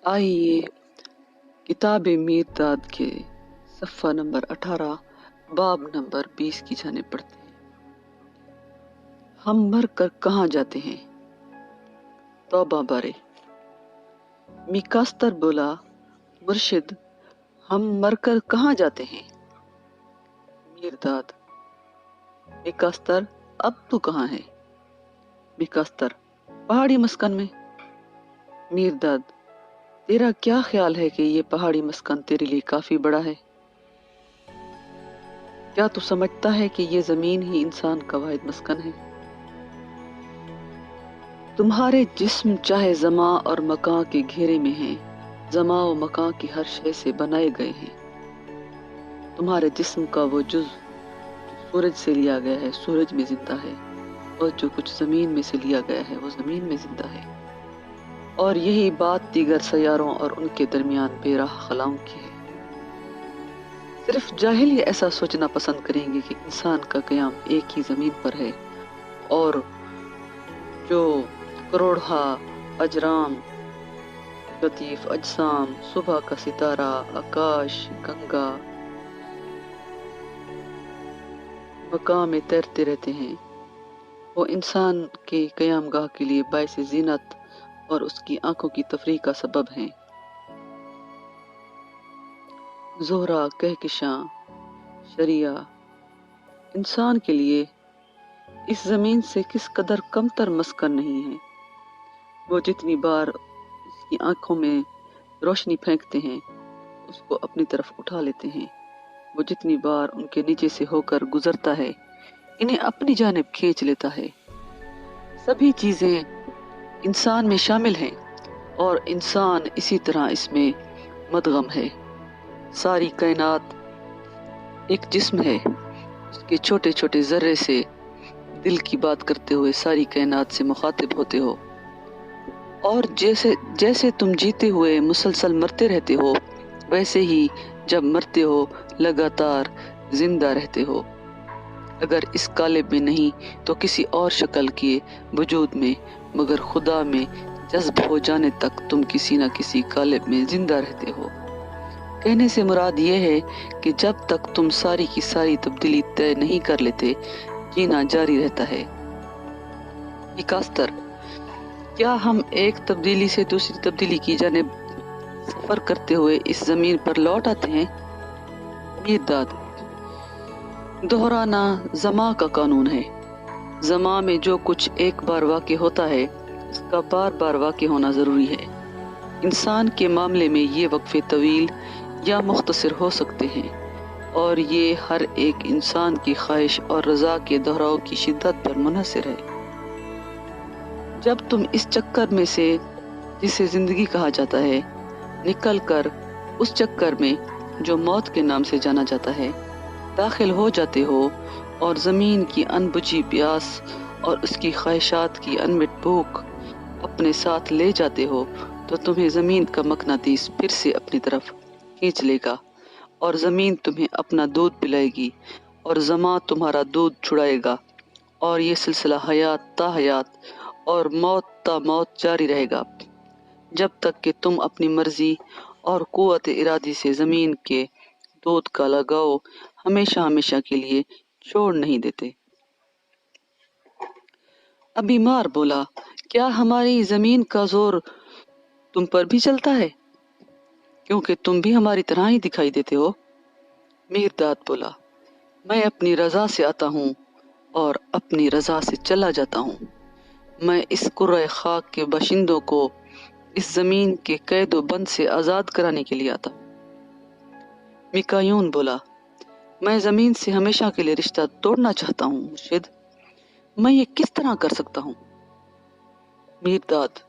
آئیے کتاب میرداد کے صفحہ نمبر 18 باب نمبر 20 کی جانب پڑھتے ہیں۔ ہم مر کر کہاں جاتے ہیں؟ توبہ بارے۔ میکاستر بولا، مرشد ہم مر کر کہاں جاتے ہیں؟ میرداد: میکاستر اب تو کہاں ہے؟ میکاستر: پہاڑی مسکن میں۔ میرداد: تیرا کیا خیال ہے کہ یہ پہاڑی مسکن تیرے لیے کافی بڑا ہے؟ کیا تو سمجھتا ہے کہ یہ زمین ہی انسان کا واحد مسکن ہے؟ تمہارے جسم چاہے زمان اور مکان کے گھیرے میں ہیں، زمان و مکان کی ہر شے سے بنائے گئے ہیں۔ تمہارے جسم کا وہ جز جو سورج سے لیا گیا ہے سورج میں زندہ ہے، اور جو کچھ زمین میں سے لیا گیا ہے وہ زمین میں زندہ ہے، اور یہی بات دیگر سیاروں اور ان کے درمیان بے راہ خلاؤں کی ہے۔ صرف جاہل ہی ایسا سوچنا پسند کریں گے کہ انسان کا قیام ایک ہی زمین پر ہے، اور جو کروڑہا اجرام، لطیف اجسام، صبح کا ستارہ، آکاش گنگا مقام میں تیرتے رہتے ہیں، وہ انسان کے قیام گاہ کے لیے باعث زینت اور اس کی آنکھوں کی تفریح کا سبب ہیں۔ زہرہ، کہکشاں، شریعہ انسان کے لیے اس زمین سے کس قدر کمتر مسکن نہیں ہے۔ وہ جتنی بار اس کی آنکھوں میں روشنی پھینکتے ہیں اس کو اپنی طرف اٹھا لیتے ہیں، وہ جتنی بار ان کے نیچے سے ہو کر گزرتا ہے انہیں اپنی جانب کھینچ لیتا ہے۔ سبھی چیزیں انسان میں شامل ہیں اور انسان اسی طرح اس میں مدغم ہے۔ ساری کائنات ایک جسم ہے، اس کے چھوٹے چھوٹے ذرے سے دل کی بات کرتے ہوئے ساری کائنات سے مخاطب ہوتے ہو، اور جیسے تم جیتے ہوئے مسلسل مرتے رہتے ہو، ویسے ہی جب مرتے ہو لگاتار زندہ رہتے ہو۔ اگر اس قالب میں نہیں تو کسی اور شکل کے وجود میں، مگر خدا میں جذب ہو جانے تک تم کسی نہ کسی قالب میں زندہ رہتے ہو۔ کہنے سے مراد یہ ہے کہ جب تک تم ساری کی ساری تبدیلی طے نہیں کر لیتے، جینا جاری رہتا ہے۔ میکاستر: کیا ہم ایک تبدیلی سے دوسری تبدیلی کی جانب سفر کرتے ہوئے اس زمین پر لوٹ آتے ہیں؟ میرداد: دہرانا زمان کا قانون ہے۔ زمان میں جو کچھ ایک بار واقع ہوتا ہے اس کا بار بار واقع ہونا ضروری ہے۔ انسان کے معاملے میں یہ وقفے طویل یا مختصر ہو سکتے ہیں، اور یہ ہر ایک انسان کی خواہش اور رضا کے دہراؤ کی شدت پر منحصر ہے۔ جب تم اس چکر میں سے جسے زندگی کہا جاتا ہے نکل کر اس چکر میں جو موت کے نام سے جانا جاتا ہے داخل ہو جاتے ہو، اور زمین کی ان بجھی پیاس اور اس کی خواہشات کی انمٹ بھوک اپنے ساتھ لے جاتے ہو، تو تمہیں زمین کا مقناطیس پھر سے اپنی طرف کھینچ لے گا، اور زمین تمہیں اپنا دودھ پلائے گی، اور زمان تمہارا دودھ چھڑائے گا، اور یہ سلسلہ حیات تا حیات اور موت تا موت جاری رہے گا، جب تک کہ تم اپنی مرضی اور قوت ارادی سے زمین کے دودھ کا لگاؤ ہمیشہ ہمیشہ کے لیے چھوڑ نہیں دیتے۔ ابھی مار بولا، کیا ہماری زمین کا زور تم پر بھی چلتا ہے؟ کیونکہ تم بھی ہماری طرح ہی دکھائی دیتے ہو۔ میرداد بولا، میں اپنی رضا سے آتا ہوں اور اپنی رضا سے چلا جاتا ہوں۔ میں اس کرۂ خاک کے باشندوں کو اس زمین کے قید و بند سے آزاد کرانے کے لیے آتا ہوں۔ میکایون بولا، میں زمین سے ہمیشہ کے لیے رشتہ توڑنا چاہتا ہوں مرشد، میں یہ کس طرح کر سکتا ہوں؟ میرداد: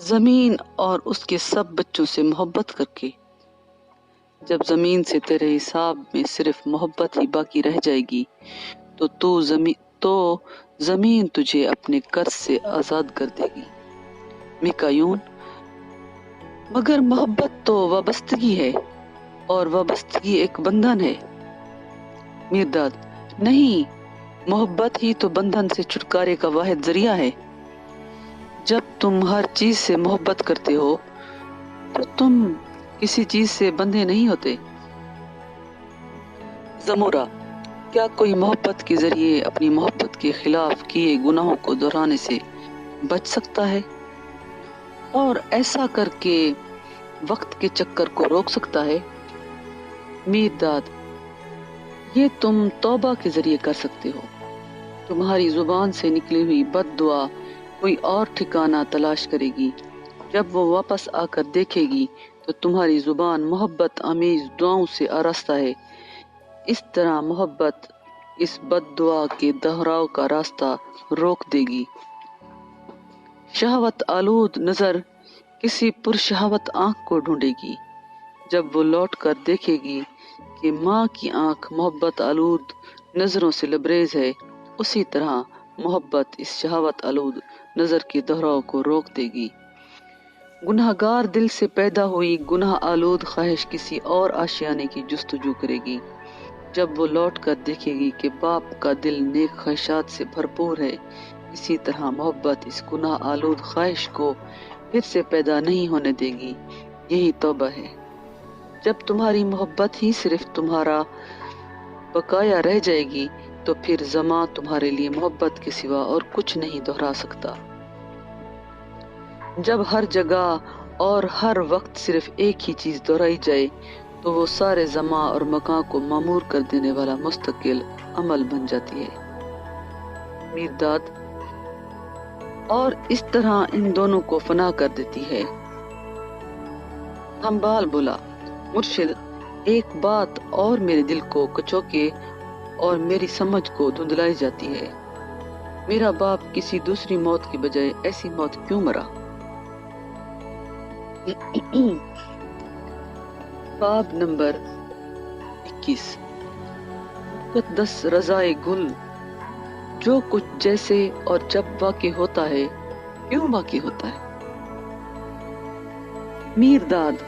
زمین اور اس کے سب بچوں سے محبت کر کے۔ جب زمین سے تیرے حساب میں صرف محبت ہی باقی رہ جائے گی تو زمین تجھے اپنے قرض سے آزاد کر دے گی۔ میکایون: مگر محبت تو وابستگی ہے، اور وابستگی ایک بندھن ہے۔ میرداد: نہیں، محبت ہی تو بندھن سے چھٹکارے کا واحد ذریعہ ہے۔ جب تم ہر چیز سے محبت کرتے ہو تو تم کسی چیز سے بندھے نہیں ہوتے۔ زمورہ، کیا کوئی محبت کے ذریعے اپنی محبت کے خلاف کیے گناہوں کو دہرانے سے بچ سکتا ہے اور ایسا کر کے وقت کے چکر کو روک سکتا ہے؟ میرداد، یہ تم توبہ کے ذریعے کر سکتے ہو۔ تمہاری زبان سے نکلی ہوئی بد دعا کوئی اور ٹھکانہ تلاش کرے گی۔ جب وہ واپس آ کر دیکھے گی تو تمہاری زبان محبت آمیز دعاؤں سے آراستہ ہے۔ اس طرح محبت اس بد دعا کے دہراؤ کا راستہ روک دے گی۔ شہوت آلود نظر کسی پرشہوت آنکھ کو ڈھونڈے گی۔ جب وہ لوٹ کر دیکھے گی کہ ماں کی آنکھ محبت آلود نظروں سے لبریز ہے، اسی طرح محبت اس شہوت آلود نظر کے دہراؤ کو روک دے گی۔ گناہ گار دل سے پیدا ہوئی گناہ آلود خواہش کسی اور آشیانے کی جستجو کرے گی۔ جب وہ لوٹ کر دیکھے گی کہ باپ کا دل نیک خواہشات سے بھرپور ہے، اسی طرح محبت اس گناہ آلود خواہش کو پھر سے پیدا نہیں ہونے دے گی۔ یہی توبہ ہے۔ جب تمہاری محبت ہی صرف تمہارا بقایا رہ جائے گی تو پھر زماں تمہارے لیے محبت کے سوا اور کچھ نہیں دہرا سکتا۔ جب ہر جگہ اور ہر وقت صرف ایک ہی چیز دہرائی جائے تو وہ سارے زماں اور مکان کو معمور کر دینے والا مستقل عمل بن جاتی ہے۔ میرداد، اور اس طرح ان دونوں کو فنا کر دیتی ہے۔ ہمبال بولا، مرشد، ایک بات اور میرے دل کو کچوکے اور میری سمجھ کو دھندلائی جاتی ہے۔ میرا باپ کسی دوسری موت کی بجائے ایسی موت کیوں مرا؟ باب نمبر 21۔ مقدس رضائے گل، جو کچھ جیسے اور جب واقع ہوتا ہے کیوں واقع ہوتا ہے؟ میرداد،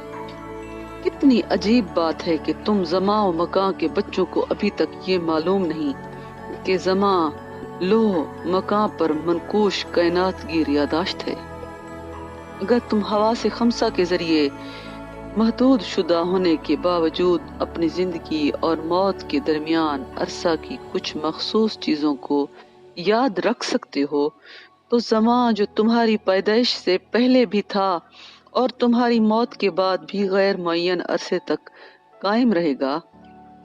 کتنی عجیب بات ہے کہ تم زماں و مکان کے بچوں کو ابھی تک یہ معلوم نہیں کہ زماں لوح مکان پر منقوش کائنات کی یادداشت ہے۔ اگر تم حواس خمسہ کے ذریعے محدود شدہ ہونے کے باوجود اپنی زندگی اور موت کے درمیان عرصہ کی کچھ مخصوص چیزوں کو یاد رکھ سکتے ہو تو زماں جو تمہاری پیدائش سے پہلے بھی تھا اور تمہاری موت کے بعد بھی غیر معین عرصے تک قائم رہے گا،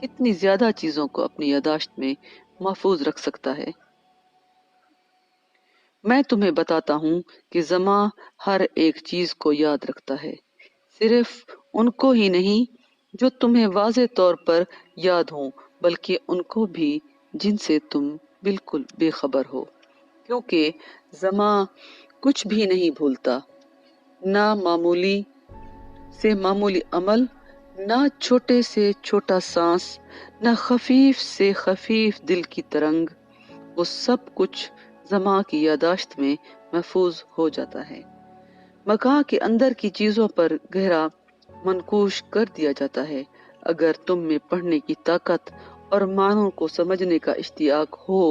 کتنی زیادہ چیزوں کو اپنی یادداشت میں محفوظ رکھ سکتا ہے۔ میں تمہیں بتاتا ہوں کہ زماں ہر ایک چیز کو یاد رکھتا ہے، صرف ان کو ہی نہیں جو تمہیں واضح طور پر یاد ہوں، بلکہ ان کو بھی جن سے تم بالکل بے خبر ہو، کیونکہ زماں کچھ بھی نہیں بھولتا، نہ معمولی سے معمولی عمل، نہ چھوٹے سے چھوٹا سانس، نہ خفیف سے خفیف دل کی ترنگ، وہ سب کچھ زماں کی یادداشت میں محفوظ ہو جاتا ہے۔ مکان کے اندر کی چیزوں پر گہرا منقوش کر دیا جاتا ہے۔ اگر تم میں پڑھنے کی طاقت اور معنوں کو سمجھنے کا اشتیاق ہو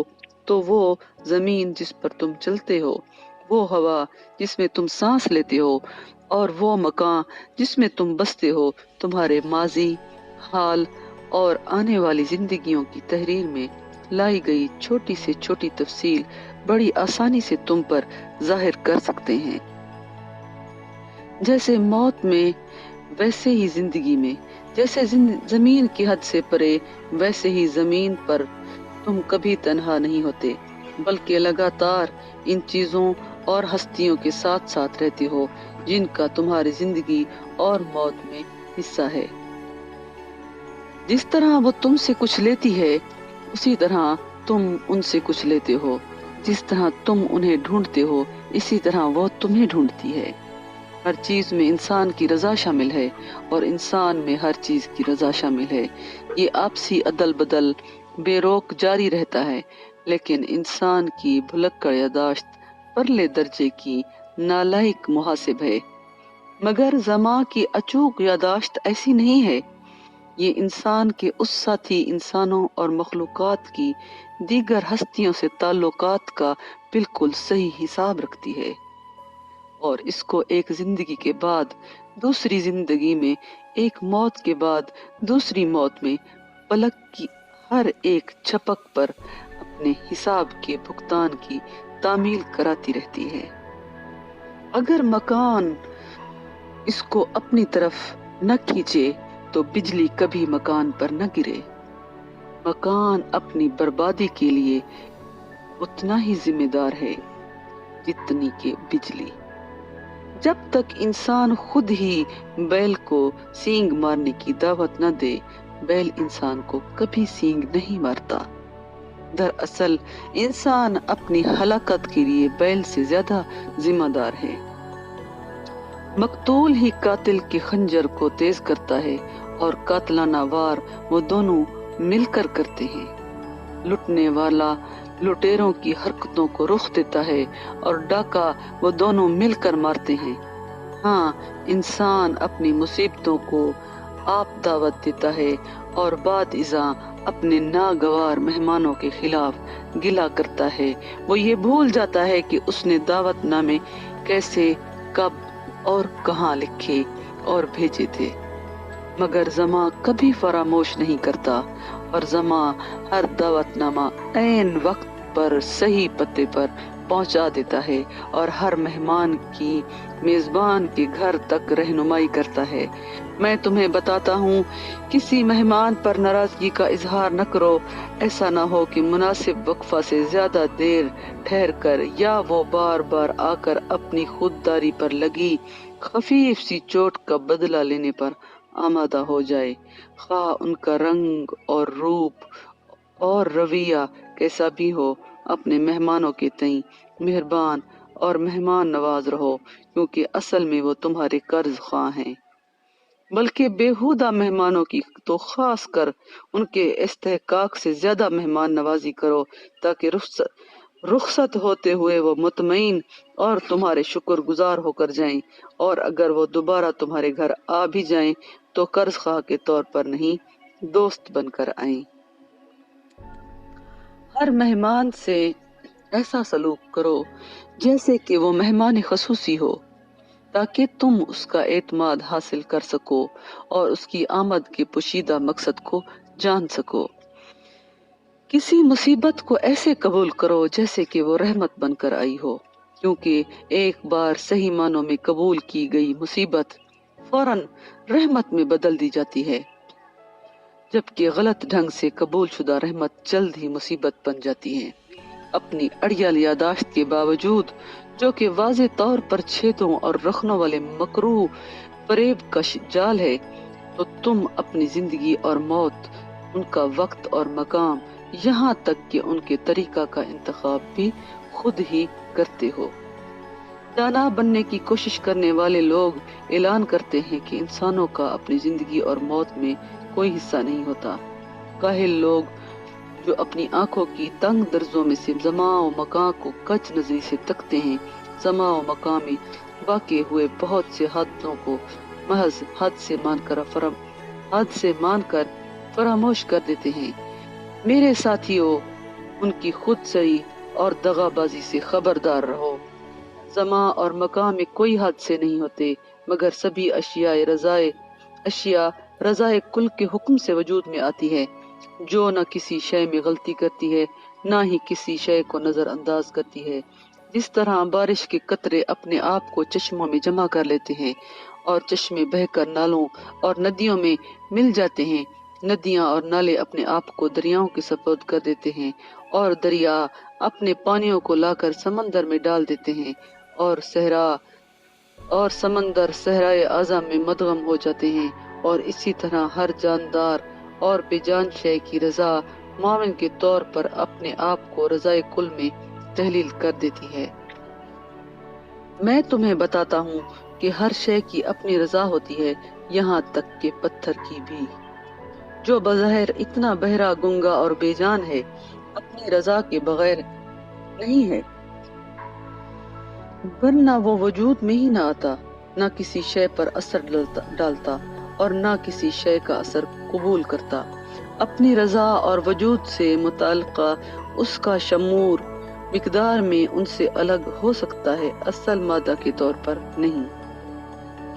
تو وہ زمین جس پر تم چلتے ہو، وہ ہوا جس میں تم سانس لیتے ہو اور وہ مکان جس میں تم بستے ہو، تمہارے ماضی، حال اور آنے والی زندگیوں کی تحریر میں لائی گئی چھوٹی سے چھوٹی تفصیل بڑی آسانی سے تم پر ظاہر کر سکتے ہیں۔ جیسے موت میں ویسے ہی زندگی میں، جیسے زمین کی حد سے پرے ویسے ہی زمین پر تم کبھی تنہا نہیں ہوتے، بلکہ لگاتار ان چیزوں اور ہستیوں کے ساتھ ساتھ رہتے ہو جن کا تمہاری زندگی اور موت میں حصہ ہے۔ جس طرح وہ تم سے کچھ لیتی ہے اسی طرح تم ان سے کچھ لیتے ہو، جس طرح تم انہیں ڈھونڈتے ہو اسی طرح وہ تمہیں ڈھونڈتی ہے۔ ہر چیز میں انسان کی رضا شامل ہے اور انسان میں ہر چیز کی رضا شامل ہے۔ یہ آپسی عدل بدل بے روک جاری رہتا ہے، لیکن انسان کی بھلکڑ یادداشت پرلے درجے کی نالائق محاسب ہے۔ مگر زماں کی اچوک یادداشت ایسی نہیں ہے، یہ انسان کے اس ساتھی انسانوں اور مخلوقات کی دیگر ہستیوں سے تعلقات کا بالکل صحیح حساب رکھتی ہے اور اس کو ایک زندگی کے بعد دوسری زندگی میں، ایک موت کے بعد دوسری موت میں، پلک کی ہر ایک جھپک پر اپنے حساب کے بھگتان کی تعمیل کراتی رہتی ہے۔ اگر مکان اس کو اپنی طرف نہ کھینچے تو بجلی کبھی مکان پر نہ گرے۔ مکان اپنی بربادی کے لیے اتنا ہی ذمہ دار ہے جتنی کہ بجلی۔ جب تک انسان خود ہی بیل کو سینگ مارنے کی دعوت نہ دے، بیل انسان کو کبھی سینگ نہیں مارتا۔ دراصل انسان اپنی ہلاکت کے لیے بیل سے زیادہ ذمہ دار ہے۔ مقتول ہی قاتل کے خنجر کو تیز کرتا ہے اور قاتلانہ وار وہ دونوں مل کر کرتے ہیں۔ لٹنے والا لٹیروں کی حرکتوں کو رخ دیتا ہے اور ڈاکہ وہ دونوں مل کر مارتے ہیں۔ ہاں، انسان اپنی مصیبتوں کو آپ دعوت دیتا ہے اور بعد ازاں اپنے ناگوار مہمانوں کے خلاف گلہ کرتا ہے۔ وہ یہ بھول جاتا ہے کہ اس نے دعوت نامے کیسے، کب اور کہاں لکھے اور بھیجے تھے، مگر زماں کبھی فراموش نہیں کرتا، اور زماں ہر دعوت نامہ عین وقت پر صحیح پتے پر پہنچا دیتا ہے اور ہر مہمان کی میزبان کے گھر تک رہنمائی کرتا ہے۔ میں تمہیں بتاتا ہوں، کسی مہمان پر ناراضگی کا اظہار نہ کرو، ایسا نہ ہو کہ مناسب وقفہ سے زیادہ دیر ٹھہر کر یا وہ بار بار آ کر اپنی خودداری پر لگی خفیف سی چوٹ کا بدلہ لینے پر آمادہ ہو جائے، خواہ ان کا رنگ اور روپ اور رویہ کیسا بھی ہو۔ اپنے مہمانوں کے تئیں مہربان اور مہمان نواز رہو، کیونکہ اصل میں وہ تمہارے قرض خواہ ہیں۔ بلکہ بیہودہ مہمانوں کی تو خاص کر ان کے استحقاق سے زیادہ مہمان نوازی کرو، تاکہ رخصت ہوتے ہوئے وہ مطمئن اور تمہارے شکر گزار ہو کر جائیں، اور اگر وہ دوبارہ تمہارے گھر آ بھی جائیں تو قرض خواہ کے طور پر نہیں، دوست بن کر آئیں۔ ہر مہمان سے ایسا سلوک کرو جیسے کہ وہ مہمان خصوصی ہو، تاکہ تم اس کا اعتماد حاصل کر سکو اور اس کی آمد کے پوشیدہ مقصد کو جان سکو۔ کسی مصیبت کو ایسے قبول کرو جیسے کہ وہ رحمت بن کر آئی ہو، کیونکہ ایک بار صحیح معنوں میں قبول کی گئی مصیبت فوراً رحمت میں بدل دی جاتی ہے، جبکہ غلط ڈھنگ سے قبول شدہ رحمت جلد ہی مصیبت بن جاتی ہے۔ اپنی اڑیل یاداشت کے باوجود، جو کہ واضح طور پر چھیدوں اور رخنوں والے مکروہ فریب کا جال ہے، تو تم اپنی زندگی اور موت، ان کا وقت اور مقام، یہاں تک کہ ان کے طریقہ کا انتخاب بھی خود ہی کرتے ہو۔ دانا بننے کی کوشش کرنے والے لوگ اعلان کرتے ہیں کہ انسانوں کا اپنی زندگی اور موت میں کوئی حصہ نہیں ہوتا۔ کاہل لوگ جو اپنی آنکھوں کی تنگ درزوں میں سے زمان و مکان کو کج نظری سے تکتے ہیں، زمان و مکان میں واقع ہوئے بہت سے حادثوں کو محض حد سے مان کر فراموش کر دیتے ہیں۔ میرے ساتھیوں، ان کی خود سری اور دغا بازی سے خبردار رہو۔ زمان اور مکان میں کوئی حادثے نہیں ہوتے، مگر سبھی اشیاء رضائے کل کے حکم سے وجود میں آتی ہے، جو نہ کسی شے میں غلطی کرتی ہے، نہ ہی کسی شے کو نظر انداز کرتی ہے۔ جس طرح بارش کے قطرے اپنے آپ کو چشموں میں جمع کر لیتے ہیں اور چشمے بہہ کر نالوں اور ندیوں میں مل جاتے ہیں، ندیاں اور نالے اپنے آپ کو دریاؤں کے سپرد کر دیتے ہیں، اور دریا اپنے پانیوں کو لا کر سمندر میں ڈال دیتے ہیں، اور سمندر صحرائے اعظم میں مدغم ہو جاتے ہیں، اور اسی طرح ہر جاندار اور بے جان شے کی رضا معاون کے طور پر اپنے آپ کو رضائے کل میں تحلیل کر دیتی ہے۔ میں تمہیں بتاتا ہوں کہ ہر شے کی اپنی رضا ہوتی ہے، یہاں تک کہ پتھر کی بھی، جو بظاہر اتنا بہرا، گنگا اور بے جان ہے، اپنی رضا کے بغیر نہیں ہے، ورنہ وہ وجود میں ہی نہ آتا، نہ کسی شے پر اثر ڈالتا اور نہ کسی شے کا اثر قبول کرتا۔ اپنی رضا اور وجود سے متعلقہ اس کا شمور مقدار میں ان سے الگ ہو سکتا ہے، اصل مادہ کے طور پر نہیں۔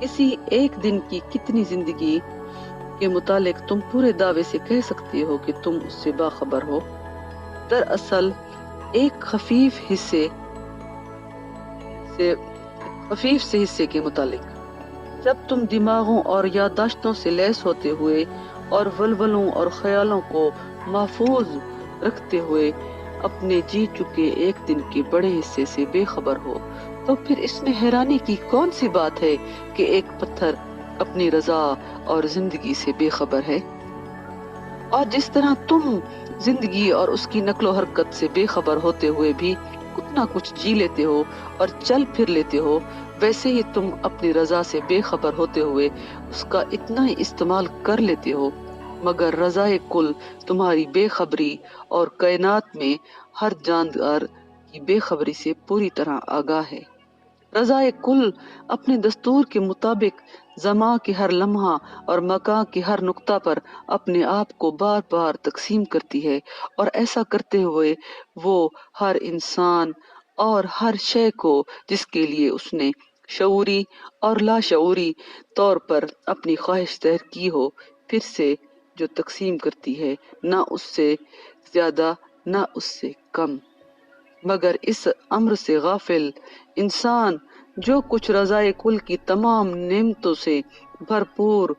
کسی ایک دن کی کتنی زندگی کے متعلق تم پورے دعوے سے کہہ سکتے ہو کہ تم اس سے باخبر ہو؟ دراصل ایک خفیف سے حصے کے متعلق۔ جب تم دماغوں اور یادداشتوں سے لیس ہوتے ہوئے اور ولولوں اور خیالوں کو محفوظ رکھتے ہوئے اپنے جی چکے ایک دن کے بڑے حصے سے بے خبر ہو، تو پھر اس میں حیرانی کی کون سی بات ہے کہ ایک پتھر اپنی رضا اور زندگی سے بے خبر ہے؟ اور جس طرح تم زندگی اور اس کی نقل و حرکت سے بے خبر ہوتے ہوئے بھی کچھ نہ کچھ جی لیتے ہو اور چل پھر لیتے ہو، ویسے ہی تم اپنی رضا سے بے خبر ہوتے ہوئے اس کا اتنا ہی استعمال کر لیتے ہو، مگر رضائے کل تمہاری بے خبری اور کائنات میں ہر جاندار کی بے خبری سے پوری طرح آگاہ ہے۔ رضائے کل اپنے دستور کے مطابق زمان کے ہر لمحہ اور مکان کے ہر نقطہ پر اپنے آپ کو بار بار تقسیم کرتی ہے، اور ایسا کرتے ہوئے وہ ہر انسان اور ہر شے کو جس کے لیے اس نے شعوری اور لاشعوری طور پر اپنی خواہش ظاہر کی ہو، پھر سے جو تقسیم کرتی ہے، نہ اس سے زیادہ نہ اس سے کم۔ مگر اس امر سے غافل انسان جو کچھ رضائے کل کی تمام نعمتوں سے بھرپور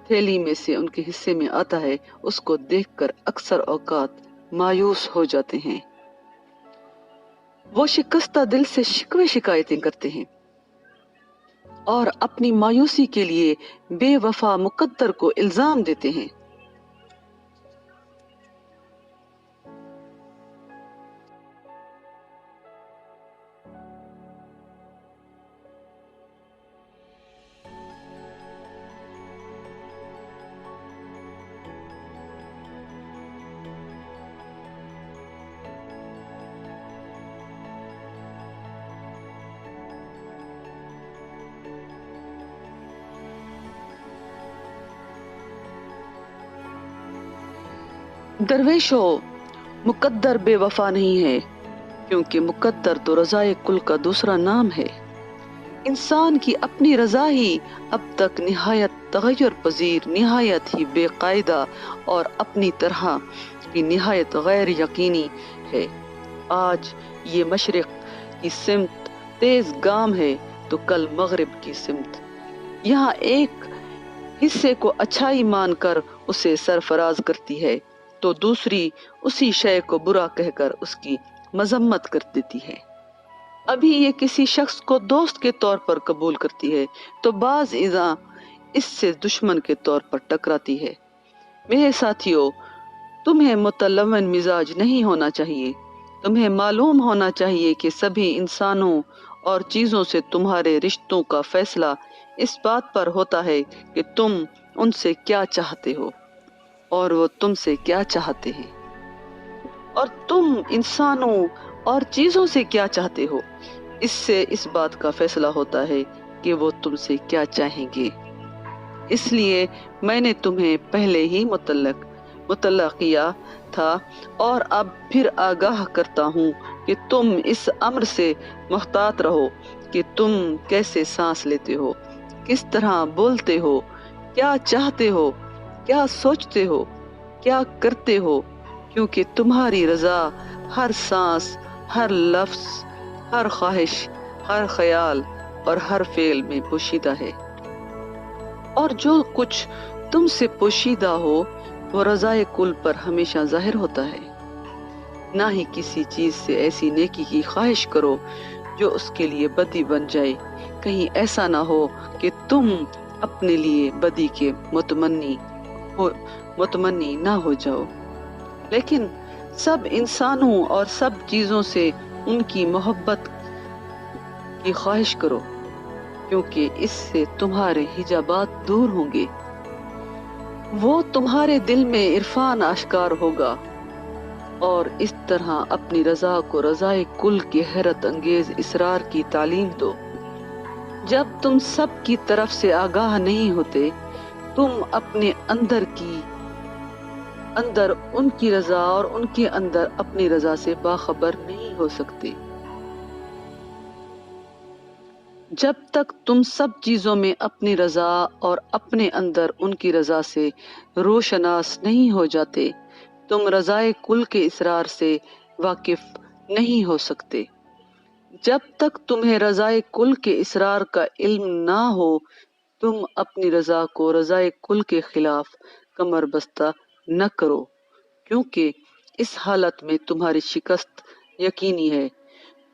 تھیلی میں سے ان کے حصے میں آتا ہے، اس کو دیکھ کر اکثر اوقات مایوس ہو جاتے ہیں۔ وہ شکستہ دل سے شکوے شکایتیں کرتے ہیں اور اپنی مایوسی کے لیے بے وفا مقدر کو الزام دیتے ہیں۔ درویشو، مقدر بے وفا نہیں ہے، کیونکہ مقدر تو رضائے کل کا دوسرا نام ہے۔ انسان کی اپنی رضا ہی اب تک نہایت تغیر پذیر، نہایت ہی بے قاعدہ اور اپنی طرح کی نہایت غیر یقینی ہے۔ آج یہ مشرق کی سمت تیز گام ہے تو کل مغرب کی سمت۔ یہاں ایک حصے کو اچھائی مان کر اسے سرفراز کرتی ہے تو دوسری اسی شے کو برا کہہ کر اس کی مذمت کر دیتی ہے۔ ابھی یہ کسی شخص کو دوست کے طور پر قبول کرتی ہے تو بعض ازاں اس سے دشمن کے طور پر ٹکراتی ہے۔ میرے ساتھیو، تمہیں متلون مزاج نہیں ہونا چاہیے۔ تمہیں معلوم ہونا چاہیے کہ سبھی انسانوں اور چیزوں سے تمہارے رشتوں کا فیصلہ اس بات پر ہوتا ہے کہ تم ان سے کیا چاہتے ہو اور وہ تم سے کیا چاہتے ہیں، اور تم انسانوں اور چیزوں سے کیا چاہتے ہو، اس سے اس بات کا فیصلہ ہوتا ہے کہ وہ تم سے کیا چاہیں گے۔ اس لیے میں نے تمہیں پہلے ہی مطلع کیا تھا اور اب پھر آگاہ کرتا ہوں کہ تم اس امر سے محتاط رہو کہ تم کیسے سانس لیتے ہو، کس طرح بولتے ہو، کیا چاہتے ہو، کیا سوچتے ہو، کیا کرتے ہو، کیونکہ تمہاری رضا ہر سانس، ہر لفظ، ہر خواہش، ہر خیال اور ہر فعل میں پوشیدہ ہے۔ اور جو کچھ تم سے پوشیدہ ہو وہ رضائے کل پر ہمیشہ ظاہر ہوتا ہے۔ نہ ہی کسی چیز سے ایسی نیکی کی خواہش کرو جو اس کے لیے بدی بن جائے، کہیں ایسا نہ ہو کہ تم اپنے لیے بدی کے متمنی نہ ہو جاؤ، لیکن سب انسانوں اور سب چیزوں سے ان کی محبت کی خواہش کرو، کیونکہ اس سے تمہارے حجابات دور ہوں گے، وہ تمہارے دل میں عرفان آشکار ہوگا، اور اس طرح اپنی رضا کو رضائے کل کے حیرت انگیز اسرار کی تعلیم دو۔ جب تم سب کی طرف سے آگاہ نہیں ہوتے، تم اپنے اندر ان کی رضا اور ان کے اندر اپنی رضا سے باخبر نہیں نہیں ہو سکتے۔ جب تک تم سب چیزوں میں اپنی رضا اور اپنے اندر ان کی رضا سے روشناس نہیں ہو جاتے، تم رضائے کل کے اسرار سے واقف نہیں ہو سکتے۔ جب تک تمہیں رضائے کل کے اسرار کا علم نہ ہو، تم اپنی رضا کو رضائے کل کے خلاف کمر بستہ نہ کرو، کیونکہ اس حالت میں تمہاری شکست یقینی ہے۔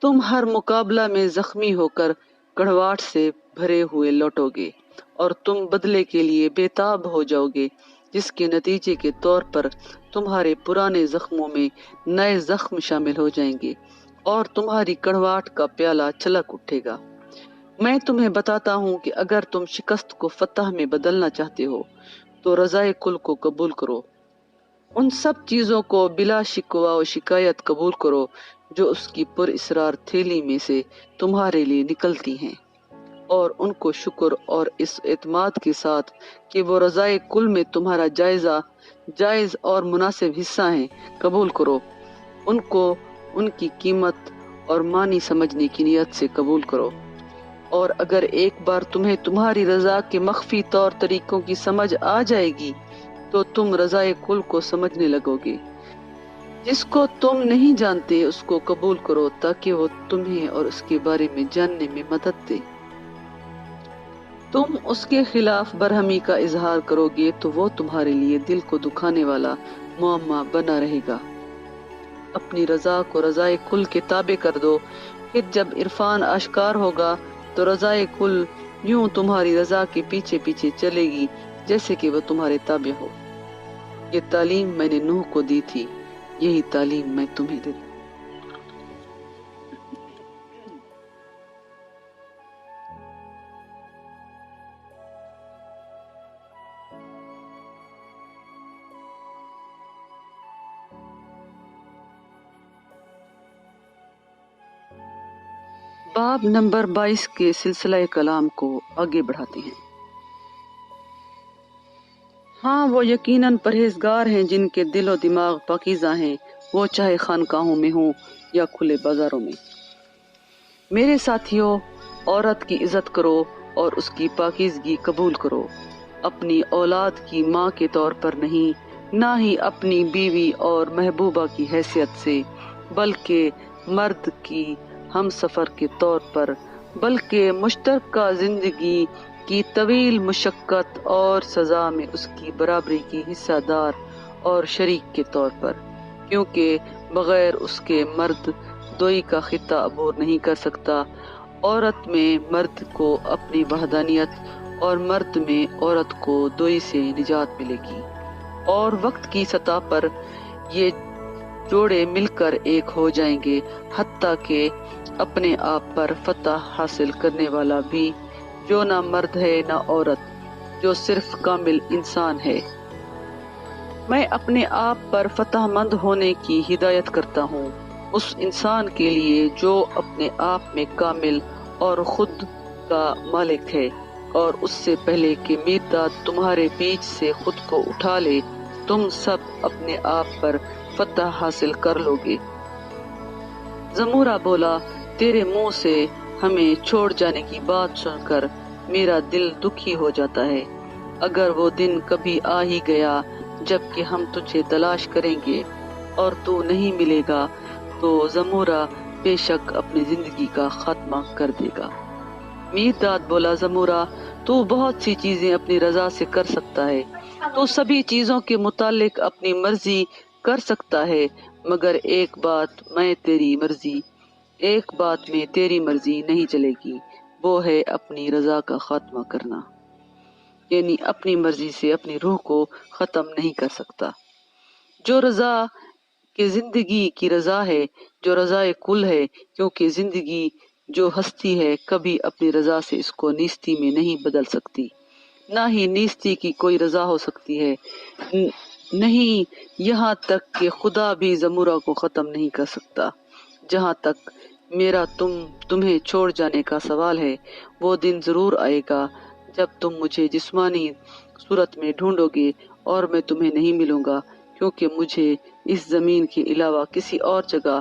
تم ہر مقابلہ میں زخمی ہو کر کڑواہٹ سے بھرے ہوئے لوٹو گے، اور تم بدلے کے لیے بے تاب ہو جاؤ گے، جس کے نتیجے کے طور پر تمہارے پرانے زخموں میں نئے زخم شامل ہو جائیں گے اور تمہاری کڑواہٹ کا پیالہ چھلک اٹھے گا۔ میں تمہیں بتاتا ہوں کہ اگر تم شکست کو فتح میں بدلنا چاہتے ہو تو رضائے کل کو قبول کرو۔ ان سب چیزوں کو بلا شکوہ و شکایت قبول کرو جو اس کی پر اسرار تھیلی میں سے تمہارے لیے نکلتی ہیں، اور ان کو شکر اور اس اعتماد کے ساتھ کہ وہ رضائے کل میں تمہارا جائز اور مناسب حصہ ہیں قبول کرو۔ ان کو ان کی قیمت اور معنی سمجھنے کی نیت سے قبول کرو، اور اگر ایک بار تمہیں تمہاری رضا کے مخفی طور طریقوں کی سمجھ آ جائے گی تو تم رضائے کل کو سمجھنے لگو گے۔ جس کو تم نہیں جانتے اس کو قبول کرو تاکہ وہ تمہیں اور اس کے بارے میں جاننے میں مدد دے۔ تم اس کے خلاف برہمی کا اظہار کرو گے تو وہ تمہارے لیے دل کو دکھانے والا معمہ بنا رہے گا۔ اپنی رضا کو رضائے کل کے تابع کر دو، پھر جب عرفان آشکار ہوگا تو رضائے کل یوں تمہاری رضا کے پیچھے پیچھے چلے گی جیسے کہ وہ تمہارے تابع ہو۔ یہ تعلیم میں نے نوح کو دی تھی، یہی تعلیم میں تمہیں دیتا ہوں۔ باب نمبر 22 کے سلسلہ کلام کو آگے بڑھاتے ہیں۔ ہاں، وہ یقیناً پرہیزگار ہیں جن کے دل و دماغ پاکیزہ ہیں، وہ چاہے خانقاہوں میں ہوں یا کھلے بازاروں میں۔ میرے ساتھیوں، عورت کی عزت کرو اور اس کی پاکیزگی قبول کرو، اپنی اولاد کی ماں کے طور پر نہیں، نہ ہی اپنی بیوی اور محبوبہ کی حیثیت سے، بلکہ مرد کی ہم سفر کے طور پر، بلکہ مشترکہ زندگی کی طویل مشقت اور سزا میں اس کی برابری کی حصہ دار اور شریک کے طور پر، کیونکہ بغیر اس کے مرد دوئی کا خطہ عبور نہیں کر سکتا۔ عورت میں مرد کو اپنی وحدانیت اور مرد میں عورت کو دوئی سے نجات ملے گی، اور وقت کی سطح پر یہ جوڑے مل کر ایک ہو جائیں گے، حتیٰ کہ اپنے آپ پر فتح حاصل کرنے والا بھی، جو نہ مرد ہے نہ عورت، جو صرف کامل انسان ہے۔ میں اپنے آپ پر فتح مند ہونے کی ہدایت کرتا ہوں اس انسان کے لیے جو اپنے آپ میں کامل اور خود کا مالک ہے، اور اس سے پہلے کہ میرداد تمہارے بیچ سے خود کو اٹھا لے، تم سب اپنے آپ پر فتح حاصل کر لو گے۔ زمورہ بولا، تیرے منہ سے ہمیں چھوڑ جانے کی بات سن کر میرا دل دکھی ہو جاتا ہے۔ اگر وہ دن کبھی آ ہی گیا جب کہ ہم تجھے تلاش کریں گے اور تو نہیں ملے گا تو زمورہ بے شک اپنی زندگی کا خاتمہ کر دے گا۔ میرداد بولا، زمورہ، تو بہت سی چیزیں اپنی رضا سے کر سکتا ہے، تو سبھی چیزوں کے متعلق اپنی مرضی کر سکتا ہے، مگر ایک بات میں تیری مرضی نہیں چلے گی، وہ ہے اپنی رضا کا خاتمہ کرنا، یعنی اپنی مرضی سے اپنی روح کو ختم نہیں کر سکتا۔ جو رضا کہ زندگی کی رضا ہے، جو رضا کل ہے، کیونکہ زندگی جو ہستی ہے کبھی اپنی رضا سے اس کو نیستی میں نہیں بدل سکتی، نہ ہی نیستی کی کوئی رضا ہو سکتی ہے، نہیں یہاں تک کہ خدا بھی زمورہ کو ختم نہیں کر سکتا۔ جہاں تک میرا تمہیں چھوڑ جانے کا سوال ہے، وہ دن ضرور آئے گا جب تم مجھے جسمانی صورت میں ڈھونڈو گے اور میں تمہیں نہیں ملوں گا، کیونکہ مجھے اس زمین کے علاوہ کسی اور جگہ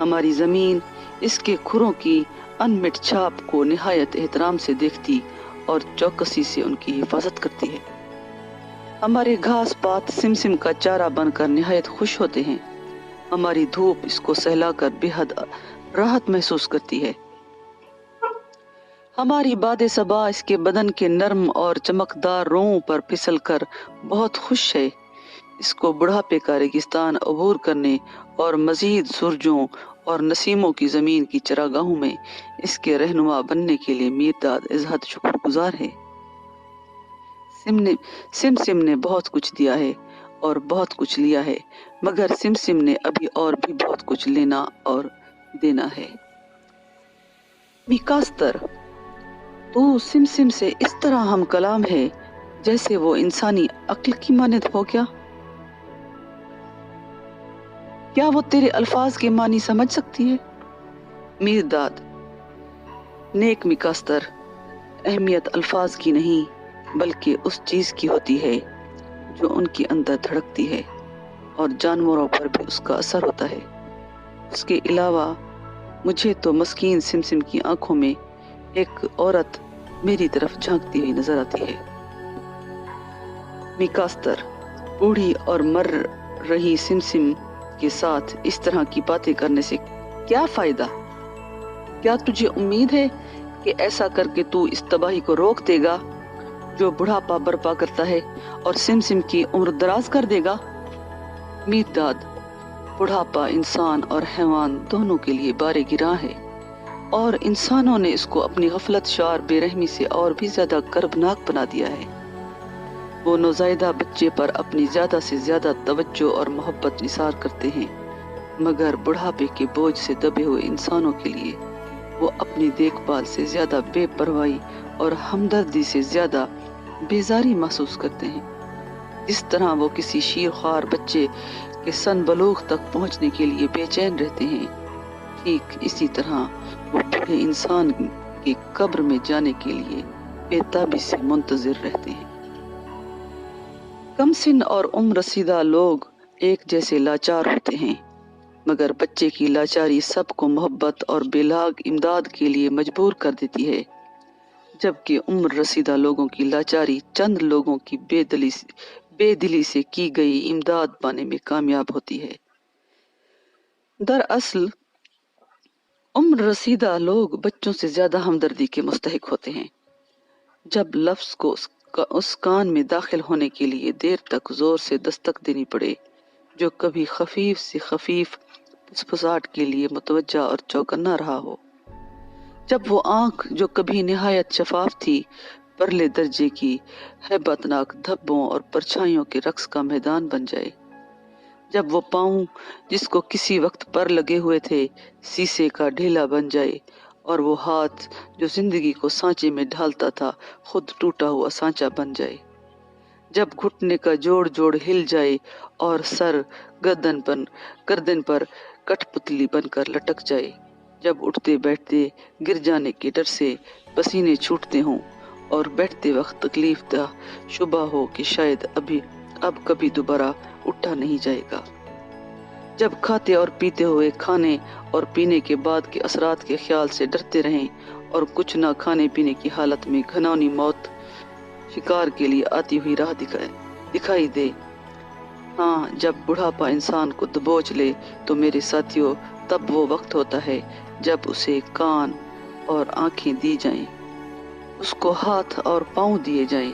ہماری زمین اس کے کھروں کی انمٹ چھاپ کو نہایت احترام سے دیکھتی اور چوکسی سے ان کی حفاظت کرتی ہے۔ ہمارے گھاس پات سمسم کا چارہ بن کر نہایت خوش ہوتے ہیں۔ ہماری دھوپ اس کو سہلا کر بے حد راحت محسوس کرتی ہے۔ ہماری باد صبا اس کے بدن کے نرم اور چمکدار روں پر پھسل کر بہت خوش ہے۔ اس کو بڑھاپے کا ریگستان عبور کرنے اور مزید سرجوں اور نسیموں کی زمین کی چراگاہوں میں اس کے رہنما بننے کے لیے میرداد ازحد شکر گزار ہے۔ سم نے بہت کچھ دیا ہے اور بہت کچھ لیا ہے، مگر سم نے ابھی اور بھی بہت کچھ لینا اور دینا ہے۔ میکاستر، تو سم سے اس طرح ہم کلام ہے جیسے وہ انسانی عقل کی مانند ہو گیا۔ کیا وہ تیرے الفاظ کے معنی سمجھ سکتی ہے؟ میرداد، نیک میکاستر، اہمیت الفاظ کی نہیں بلکہ اس چیز کی ہوتی ہے جو ان کے اندر دھڑکتی ہے اور جانوروں پر بھی اس کا اثر ہوتا ہے۔ اس کے علاوہ مجھے تو مسکین سم کی آنکھوں میں ایک عورت میری طرف جھانکتی ہوئی نظر آتی ہے۔ میکاستر، بوڑھی اور مر رہی سم کے ساتھ اس طرح کی باتیں کرنے سے کیا فائدہ؟ کیا تجھے امید ہے کہ ایسا کر کے تو اس تباہی کو روک دے گا جو بڑھاپا برپا کرتا ہے اور سم کی عمر دراز کر دے گا؟ میرداد، بڑھاپا انسان اور حیوان دونوں کے لیے بار گراں ہے، اور انسانوں نے اس کو اپنی غفلت شار بے رحمی سے اور بھی زیادہ کربناک بنا دیا ہے۔ وہ نوزائیدہ بچے پر اپنی زیادہ سے زیادہ توجہ اور محبت نثار کرتے ہیں، مگر بڑھاپے کے بوجھ سے دبے ہوئے انسانوں کے لیے وہ اپنی دیکھ بھال سے زیادہ بے پرواہی اور ہمدردی سے زیادہ بیزاری محسوس کرتے ہیں۔ جس طرح وہ کسی شیر خوار بچے کے سن بلوغ تک پہنچنے کے لیے بے چین رہتے ہیں، ٹھیک اسی طرح وہ بوڑھے انسان کے قبر میں جانے کے لیے بے تابی سے منتظر رہتے ہیں۔ کم سن اور عمر رسیدہ لوگ ایک جیسے لاچار ہوتے ہیں، مگر بچے کی لاچاری سب کو محبت اور بے لاگ امداد کے لیے مجبور کر دیتی ہے، جبکہ عمر رسیدہ لوگوں کی لاچاری چند لوگوں کی بے دلی سے کی گئی امداد پانے میں کامیاب ہوتی ہے۔ دراصل عمر رسیدہ لوگ بچوں سے زیادہ ہمدردی کے مستحق ہوتے ہیں۔ جب لفظ کو اس کان میں داخل ہونے کے لیے دیر تک زور سے دستک دینی پڑے جو کبھی خفیف سے خفیف پھسپھساہٹ کے لیے متوجہ اور چوکنا رہا ہو، جب وہ آنکھ جو کبھی نہایت شفاف تھی پرلے درجے کی ہیبت ناک دھبوں اور پرچھائیوں کے رقص کا میدان بن جائے، جب وہ پاؤں جس کو کسی وقت پر لگے ہوئے تھے سیسے کا ڈھیلا بن جائے، اور وہ ہاتھ جو زندگی کو سانچے میں ڈھالتا تھا خود ٹوٹا ہوا سانچہ بن جائے، جب گھٹنے کا جوڑ ہل جائے اور سر گردن پر کٹ پتلی بن کر لٹک جائے، جب اٹھتے بیٹھتے گر جانے کے ڈر سے پسینے چھوٹتے ہوں اور بیٹھتے وقت تکلیف دہ شبہ ہو کہ شاید اب کبھی دوبارہ اٹھا نہیں جائے گا، جب کھاتے اور پیتے ہوئے کھانے اور پینے کے بعد کے اثرات کے خیال سے ڈرتے رہیں اور کچھ نہ کھانے پینے کی حالت میں گھناؤنی موت شکار کے لیے آتی ہوئی راہ دکھائی دے۔ ہاں، جب بڑھاپا انسان کو دبوچ لے تو میرے ساتھیوں تب وہ وقت ہوتا ہے جب اسے کان اور آنکھیں دی جائیں، اس کو ہاتھ اور پاؤں دیے جائیں،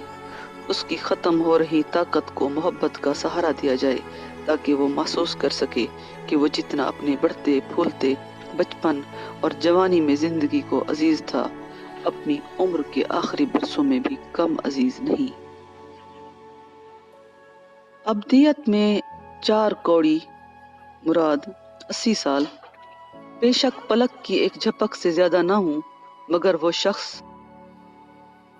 اس کی ختم ہو رہی طاقت کو محبت کا سہارا دیا جائے تاکہ وہ محسوس کر سکے کہ وہ جتنا اپنے بڑھتے پھولتے بچپن اور جوانی میں زندگی کو عزیز تھا، اپنی عمر کے آخری برسوں میں بھی کم عزیز نہیں۔ ابدیت میں 4 کوڑی مراد 80 سال بے شک پلک کی ایک جھپک سے زیادہ نہ ہوں، مگر وہ شخص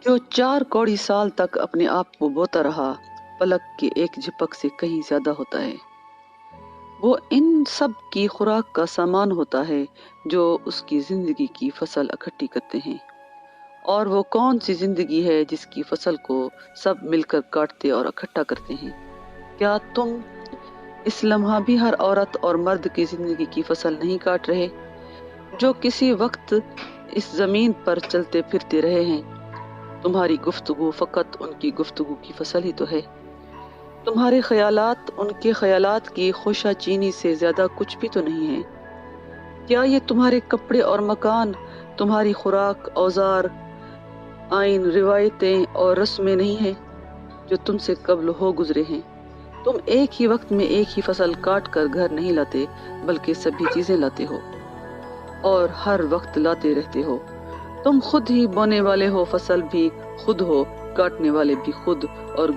جو 4 کوڑی سال تک اپنے آپ کو بوتا رہا پلک کے ایک جھپک سے کہیں زیادہ ہوتا ہے۔ وہ ان سب کی خوراک کا سامان ہوتا ہے جو اس کی زندگی کی فصل اکٹھی کرتے ہیں، اور وہ کون سی زندگی ہے جس کی فصل کو سب مل کر کاٹتے اور اکٹھا کرتے ہیں؟ کیا تم اس لمحہ بھی ہر عورت اور مرد کی زندگی کی فصل نہیں کاٹ رہے جو کسی وقت اس زمین پر چلتے پھرتے رہے ہیں۔ تمہاری گفتگو فقط ان کی گفتگو کی فصل ہی تو ہے۔ تمہارے خیالات ان کے خیالات کی خوشہ چینی سے زیادہ کچھ بھی تو نہیں ہے۔ کیا یہ تمہارے کپڑے اور مکان، تمہاری خوراک، اوزار، آئین، روایتیں اور رسمیں نہیں ہیں جو تم سے قبل ہو گزرے ہیں؟ تم ایک ہی وقت میں ایک ہی فصل کاٹ کر گھر نہیں لاتے بلکہ سبھی چیزیں لاتے ہو اور ہر وقت لاتے رہتے ہو۔ تم خود ہی بونے والے ہو، فصل بھی خود ہو، کاٹنے والے بھی خود، اور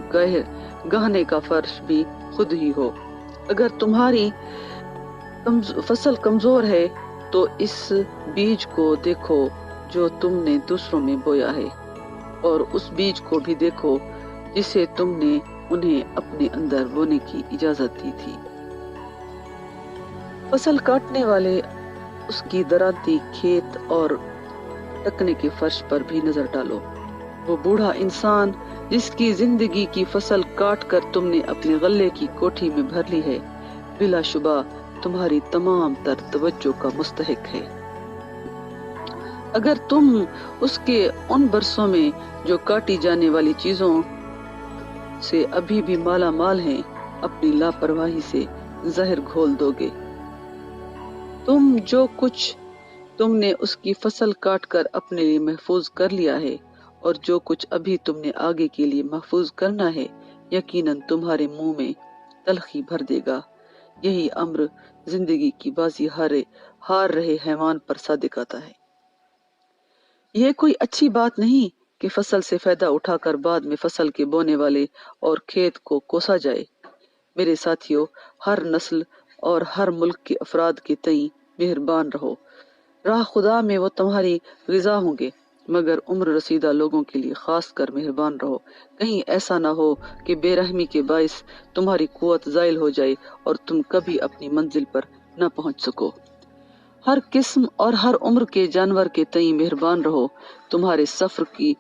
گہنے کا فرش بھی خود ہی ہو۔ اگر تمہاری فصل کمزور ہے تو اس بیج کو دیکھو جو تم نے دوسروں میں بویا ہے، اور اس بیج کو بھی دیکھو جسے تم نے انہیں اپنے اندر بونے کی اجازت دی تھی۔ فصل کاٹنے والے اس کی درانتی کھیت اور ٹکنے کے فرش پر بھی نظر ڈالو۔ وہ بوڑھا انسان جس کی زندگی کی فصل کاٹ کر تم نے اپنے غلے کی کوٹھی میں بھر لی ہے، بلا شبہ تمہاری تمام تر توجہ کا مستحق ہے۔ اگر تم اس کے ان برسوں میں جو کاٹی جانے والی چیزوں سے ابھی بھی مالا مال ہیں، اپنی لاپرواہی سے زہر گھول دو گے۔ جو کچھ تم نے اس کی فصل کاٹ کر اپنے لیے محفوظ کر لیا ہے اور جو کچھ ابھی تم نے آگے کے لیے محفوظ کرنا ہے، یقیناً تمہارے منہ میں تلخی بھر دے گا۔ یہی امر زندگی کی بازی ہار رہے حیوان پر صادق آتا ہے۔ یہ کوئی اچھی بات نہیں کہ فصل سے فائدہ اٹھا کر بعد میں فصل کے بونے والے اور کھیت کو کوسا جائے۔ میرے ساتھیوں، ہر نسل اور ہر ملک کے افراد کے تئیں مہربان رہو۔ راہ خدا میں وہ تمہاری غذا ہوں گے، مگر عمر رسیدہ لوگوں کے لیے خاص کر مہربان رہو۔ کہیں ایسا نہ ہو کہ بے رحمی کے باعث تمہاری قوت زائل ہو جائے اور تم کبھی اپنی منزل پر نہ پہنچ سکو۔ ہر قسم اور ہر عمر کے جانور کے تئیں مہربان رہو۔ تمہارے سفر کی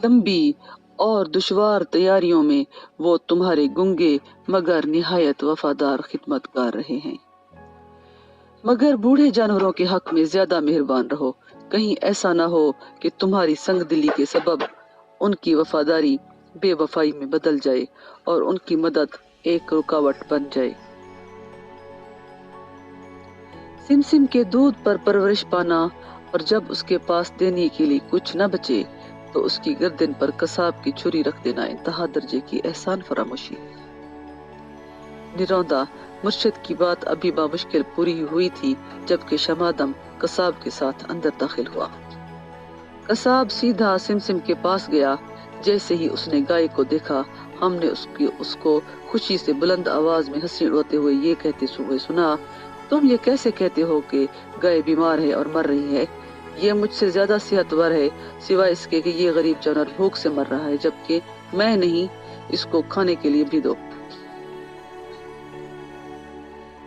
لمبی اور دشوار تیاریوں میں وہ تمہارے گنگے مگر نہایت وفادار خدمت گار رہے ہیں۔ مگر بوڑھے جانوروں کے حق میں زیادہ مہربان رہو۔ کہیں ایسا نہ ہو کہ تمہاری سنگ دلی کے سبب ان کی وفاداری بے وفائی میں بدل جائے اور ان کی مدد ایک رکاوٹ بن جائے۔ سمسم کے دودھ پر پرورش پانا اور جب اس کے پاس دینے کے لیے کچھ نہ بچے تو اس کی گردن پر قصاب کی چھری رکھ دینا انتہا درجے کی احسان فراموشی۔ نروندا مرشد کی بات ابھی بامشکل پوری ہوئی تھی جبکہ شمادم قصاب کے ساتھ اندر داخل ہوا۔ قصاب سیدھا سمسم کے پاس گیا۔ جیسے ہی اس نے گائے کو دیکھا، ہم نے اس کو خوشی سے بلند آواز میں ہنسی اڑاتے ہوئے یہ کہتے ہوئے سنا، تم یہ کیسے کہتے ہو کہ گائے بیمار ہے اور مر رہی ہے؟ یہ مجھ سے زیادہ صحت ور ہے، سوائے اس کے کہ یہ غریب جانور بھوک سے مر رہا ہے، جبکہ میں نہیں، اس کو کھانے کے لیے بھی دو۔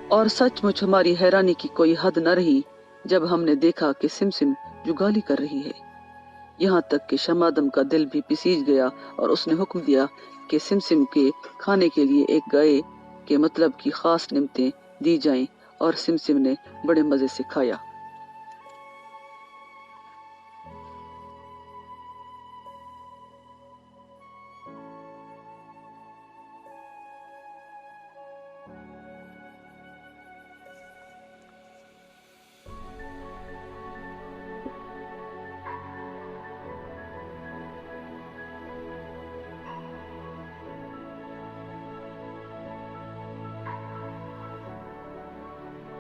اور سچ مچ ہماری حیرانی کی کوئی حد نہ رہی جب ہم نے دیکھا کہ سمسم جگالی کر رہی ہے، یہاں تک کہ شمادم کا دل بھی پسیج گیا اور اس نے حکم دیا کہ سمسم کے کھانے کے لیے ایک گائے کے مطلب کی خاص نعمتیں دی جائیں، اور سمسم نے بڑے مزے سے کھایا۔